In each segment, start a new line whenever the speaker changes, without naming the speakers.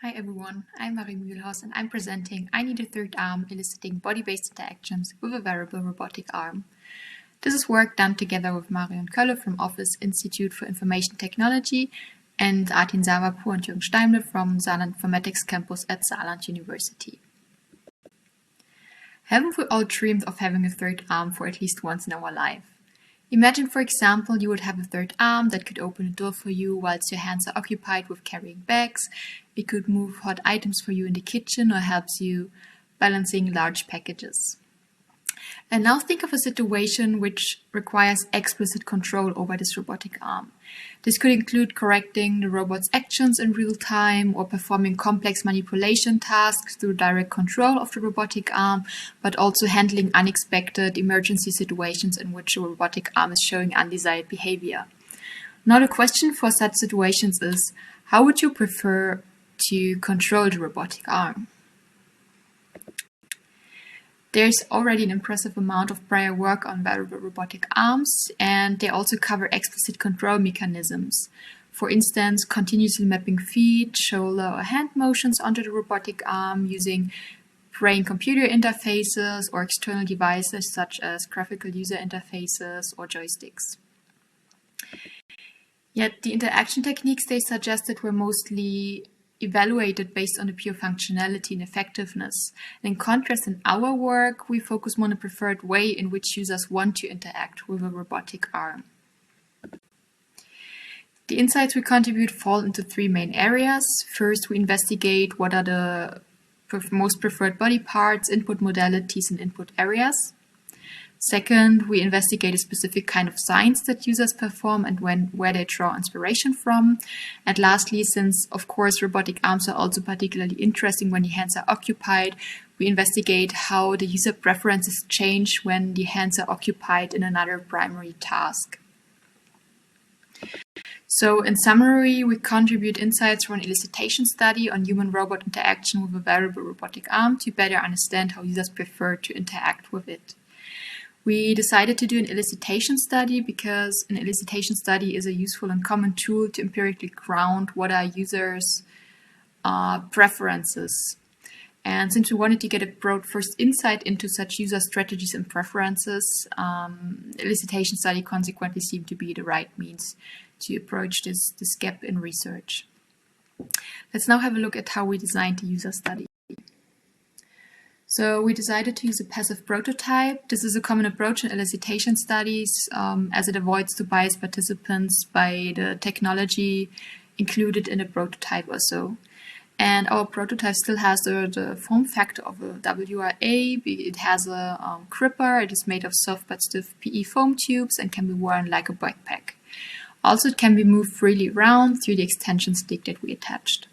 Hi everyone, I'm Marion Muehlhaus and I'm presenting I Need a Third Arm eliciting body-based interactions with a wearable robotic arm. This is work done together with Marion Koelle from Office Institute for Information Technology and Artin Saberpour and Jürgen Steimle from Saarland Informatics Campus at Saarland University. Haven't we all dreamed of having a third arm for at least once in our life? Imagine, for example, you would have a third arm that could open a door for you whilst your hands are occupied with carrying bags. It could move hot items for you in the kitchen or helps you balancing large packages. And now think of a situation which requires explicit control over this robotic arm. This could include correcting the robot's actions in real time or performing complex manipulation tasks through direct control of the robotic arm, but also handling unexpected emergency situations in which the robotic arm is showing undesired behavior. Now the question for such situations is, how would you prefer to control the robotic arm? There's already an impressive amount of prior work on wearable robotic arms, and they also cover explicit control mechanisms. For instance, continuously mapping feet, shoulder or hand motions onto the robotic arm using brain-computer interfaces or external devices such as graphical user interfaces or joysticks. Yet the interaction techniques they suggested were mostly evaluated based on the pure functionality and effectiveness. In contrast, in our work, we focus more on the preferred way in which users want to interact with a robotic arm. The insights we contribute fall into three main areas. First, we investigate what are the most preferred body parts, input modalities, and input areas. Second, we investigate a specific kind of signs that users perform and where they draw inspiration from. And lastly, since of course robotic arms are also particularly interesting when the hands are occupied, we investigate how the user preferences change when the hands are occupied in another primary task. So in summary, we contribute insights from an elicitation study on human-robot interaction with a wearable robotic arm to better understand how users prefer to interact with it. We decided to do an elicitation study because an elicitation study is a useful and common tool to empirically ground what are users' preferences. And since we wanted to get a broad first insight into such user strategies and preferences, elicitation study consequently seemed to be the right means to approach this gap in research. Let's now have a look at how we designed the user study. So we decided to use a passive prototype. This is a common approach in elicitation studies as it avoids to bias participants by the technology included in a prototype or so. And our prototype still has the form factor of a WRA. It has a gripper. It is made of soft but stiff PE foam tubes and can be worn like a backpack. Also, it can be moved freely around through the extension stick that we attached.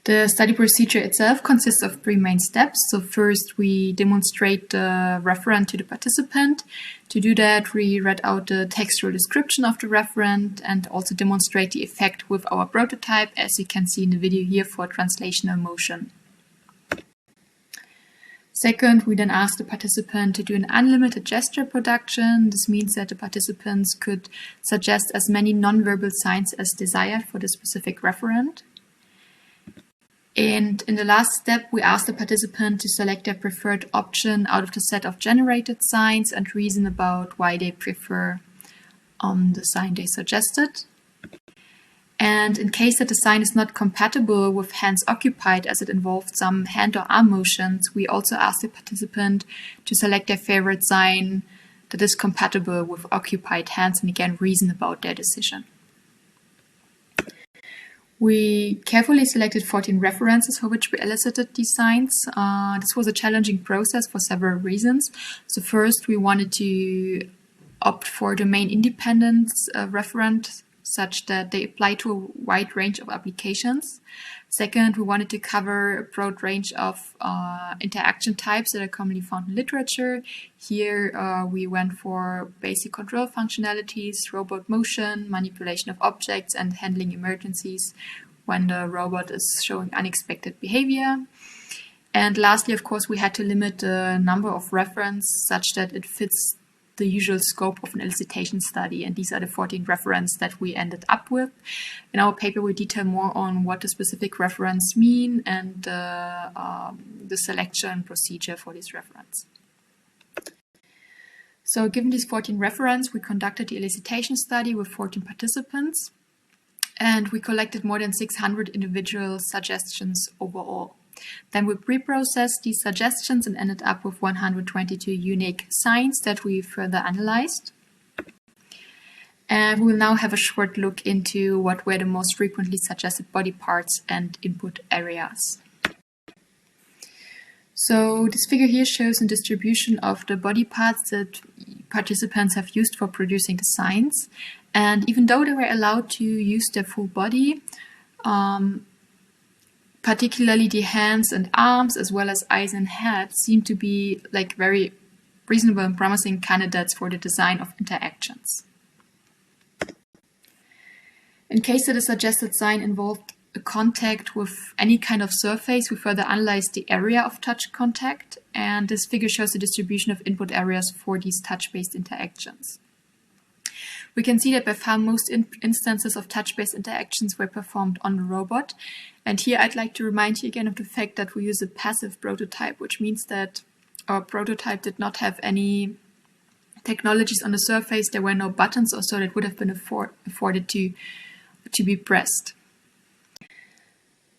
The study procedure itself consists of three main steps. So first, we demonstrate the referent to the participant. To do that, we read out the textual description of the referent and also demonstrate the effect with our prototype, as you can see in the video here for translational motion. Second, we then ask the participant to do an unlimited gesture production. This means that the participants could suggest as many nonverbal signs as desired for the specific referent. And in the last step, we ask the participant to select their preferred option out of the set of generated signs and reason about why they prefer the sign they suggested. And in case that the sign is not compatible with hands occupied as it involved some hand or arm motions, we also ask the participant to select their favorite sign that is compatible with occupied hands and again reason about their decision. We carefully selected 14 references for which we elicited these signs. This was a challenging process for several reasons. So first, we wanted to opt for domain independent referent such that they apply to a wide range of applications. Second, we wanted to cover a broad range of interaction types that are commonly found in literature. Here we went for basic control functionalities, robot motion, manipulation of objects, and handling emergencies when the robot is showing unexpected behavior. And lastly, of course, we had to limit the number of references such that it fits the usual scope of an elicitation study, and these are the 14 referents that we ended up with. In our paper, we detail more on what the specific referents mean and the selection procedure for these referents. So given these 14 referents, we conducted the elicitation study with 14 participants, and we collected more than 600 individual suggestions overall. Then we pre-processed these suggestions and ended up with 122 unique signs that we further analyzed. And we will now have a short look into what were the most frequently suggested body parts and input areas. So this figure here shows a distribution of the body parts that participants have used for producing the signs. And even though they were allowed to use their full body, particularly the hands and arms, as well as eyes and head, seem to be like very reasonable and promising candidates for the design of interactions. In case that a suggested sign involved a contact with any kind of surface, we further analyzed the area of touch contact, and this figure shows the distribution of input areas for these touch-based interactions. We can see that by far most instances of touch-based interactions were performed on the robot, and here I'd like to remind you again of the fact that we use a passive prototype, which means that our prototype did not have any technologies on the surface. There were no buttons or so that would have been afforded to be pressed.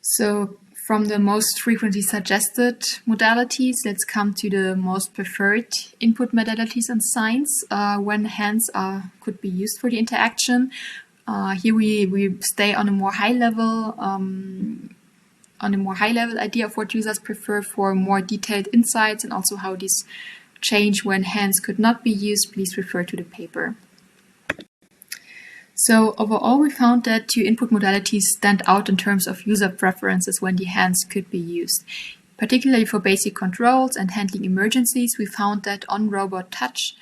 So from the most frequently suggested modalities, let's come to the most preferred input modalities and signs when hands could be used for the interaction. Here we stay on a more high level idea of what users prefer. For more detailed insights and also how these change when hands could not be used, please refer to the paper. So overall, we found that two input modalities stand out in terms of user preferences when the hands could be used. Particularly for basic controls and handling emergencies, we found that on-robot touch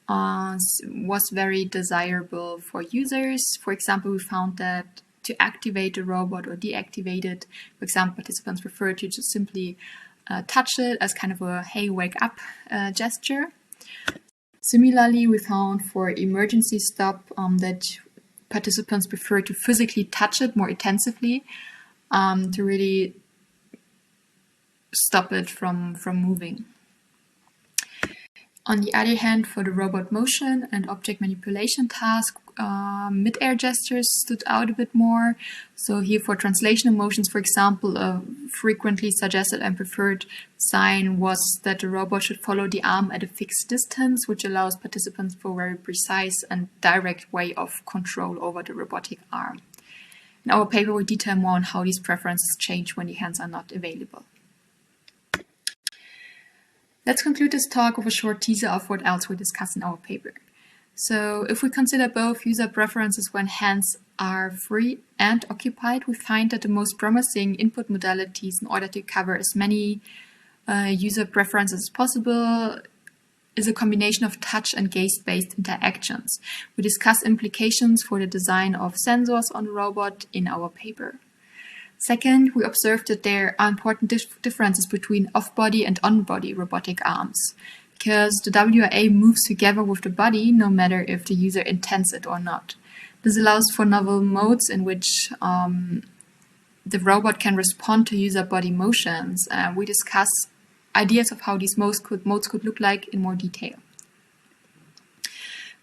was very desirable for users. For example, we found that to activate the robot or deactivate it, for example, participants prefer to just simply touch it as kind of a "hey, wake up" gesture. Similarly, we found for emergency stop that participants prefer to physically touch it more intensively to really stop it from moving. On the other hand, for the robot motion and object manipulation task, mid-air gestures stood out a bit more. So here for translational motions, for example, a frequently suggested and preferred sign was that the robot should follow the arm at a fixed distance, which allows participants for a very precise and direct way of control over the robotic arm. In our paper, we detail more on how these preferences change when the hands are not available. Let's conclude this talk with a short teaser of what else we discuss in our paper. So if we consider both user preferences when hands are free and occupied, we find that the most promising input modalities in order to cover as many user preferences as possible is a combination of touch and gaze-based interactions. We discuss implications for the design of sensors on the robot in our paper. Second, we observed that there are important differences between off-body and on-body robotic arms, because the WRA moves together with the body no matter if the user intends it or not. This allows for novel modes in which the robot can respond to user body motions. We discuss ideas of how these modes could look like in more detail.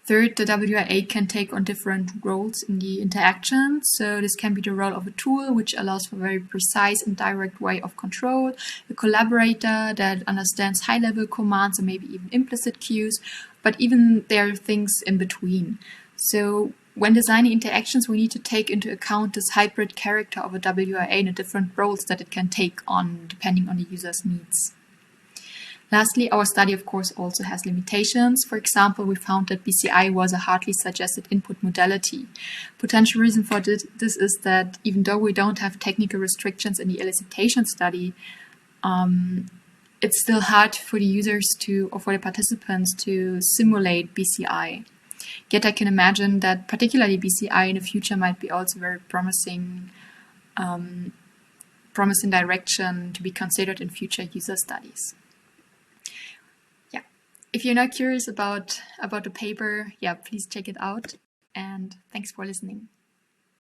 Third, the WRA can take on different roles in the interaction. So this can be the role of a tool, which allows for a very precise and direct way of control, a collaborator that understands high-level commands and maybe even implicit cues, but even there are things in between. So when designing interactions, we need to take into account this hybrid character of a WRA and the different roles that it can take on depending on the user's needs. Lastly, our study, of course, also has limitations. For example, we found that BCI was a hardly suggested input modality. Potential reason for this is that even though we don't have technical restrictions in the elicitation study, it's still hard for the users or for the participants to simulate BCI. Yet I can imagine that particularly BCI in the future might be also very promising direction to be considered in future user studies. If you're not curious about the paper, yeah, please check it out. And thanks for listening.